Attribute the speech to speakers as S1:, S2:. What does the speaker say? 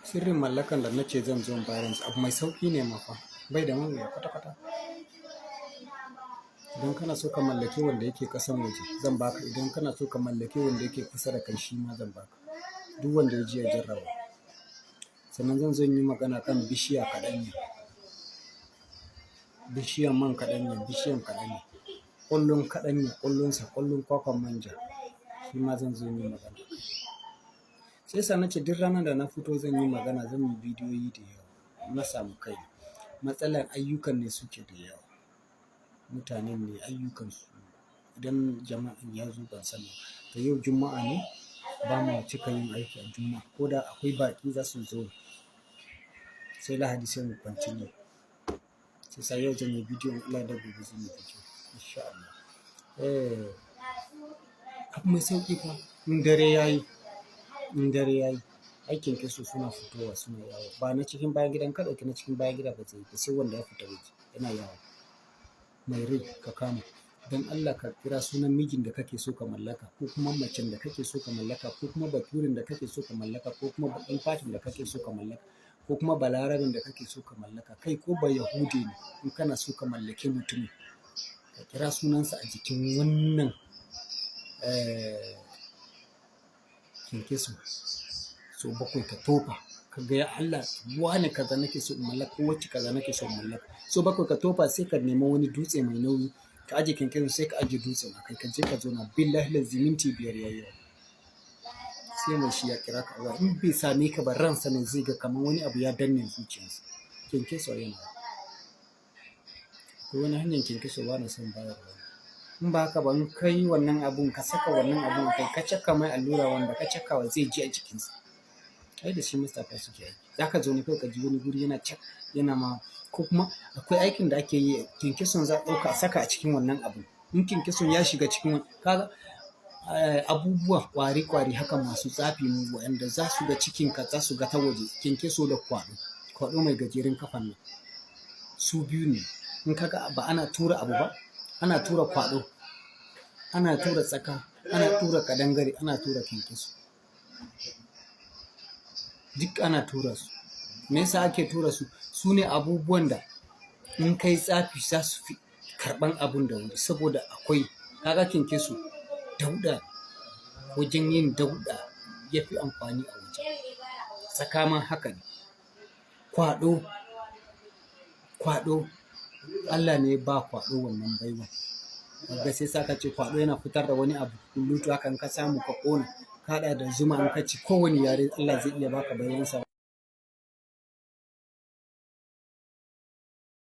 S1: Sirrin mallakan da nace zan zo in bayar yanzu abu mai sauƙi ne ma fa, bai da mawuya kwata-kwata. Idan kana so ka mallaki wanda yake ƙasan waje zan baka, idan kana so ka mallaki wanda yake kusa da kai shi ma zan baka. Duk wanda ya ji ya jarraba. Sannan zan zo in yi magana kan bishiya kaɗanya. Bishiyan man kaɗanya, bishiyan kaɗanya. Ƙwallon kaɗanya, ƙwallonsa, ƙwallon kwakwan manja shi ma zan zo in yi magana. Sai sa nace duk ranar da na fito zan yi magana, zan yi bidiyoyi da yawa. Na samu kai. Matsalar ayyukan ne suke da yawa. Mutanen ne ayyukansu. Idan jama'an ya zo ban sani ba. To yau Juma'a ne, ba ma cika yin aiki a Juma'a. Ko da akwai baƙi za su zo, sai Lahadi sai mu continue. Sai sa yau zan yi bidiyo in Allah ya yarda gobe zan yi bidiyo in sha Allah. Abu mai sauƙi fa. In dare yayi, in dare yayi, ai kyankyaso suna fitowa suna yawo. Ba na cikin bayan gidan ka ɗauki na cikin bayan gida ba zai yi ba sai wanda ya fita waje yana yawo. Mai rai ka kama. Don Allah ka kira sunan mijin da kake so ka mallaka ko kuma macen da kake so ka mallaka ko kuma baturen da kake so ka mallaka ko kuma baƙin fatin da kake so ka mallaka ko kuma balarabin da kake so ka mallaka. Kai ko bayahude ne in kana so ka mallaki mutumin, ka kira sunansa a jikin wannan kyankyaso. So bakwai ka tofa. Ka ga ya Allah wane kaza nake so in mallaka ko wacce kaza nake so in mallaka. So bakwai ka tofa sai ka nemi wani dutse mai nauyi ka ajiye kyankyason sai ka ajiye dutsen a kai ka je ka zauna. Billahi lazi minti 5 yayi yawa. Sai mai shi ya kira ka a waya. In bai same ka ba ransa ne zai ga kamar wani abu ya danne zuciyarsa. Kyankyaso yana. Akwai wani hanyar kyankyaso bana son bayarwa. In ba haka ba in ka yi wannan abun ka saka wannan abun kai ka caka mai allura wanda ka cakawa zai ji a jikinsa. Ai da shi Mustapha suke aiki. Za ka zo ne kawai ka ji wani guri yana cak yana ma ko kuma akwai aikin da ake yi kyankyason za a ɗauka a saka a cikin wannan abun. In kyankyason ya shiga cikin ka abubuwa ƙwari haka masu tsafi waɗanda za su ga cikinka za su ga ta waje. Kyankyaso da kwaɗo. Kwaɗo mai gajeren ƙafan nan. Su biyu ne. In ka ga ba ana tura abu ba, ana tura kwaɗo, ana tura tsaka, ana tura ƙadangare, ana tura kyankyaso. Duk ana tura su. Me yasa ake tura su? Su ne abubuwan da in kai tsafi za su fi karɓan abun da wuri saboda akwai kaga kyankyaso dauɗa wajen yin dauɗa ya fi amfani a waje. Tsaka ma haka ne. Kwaɗo Allah ne ya ba kwaɗo wannan baiwa. Kaga sai sa ka ce kwaɗo yana fitar da wani abu kullutu haka in ka samu ka ƙona ka haɗa da zuma in ka ci ko wani yare Allah zai iya baka baiwansa.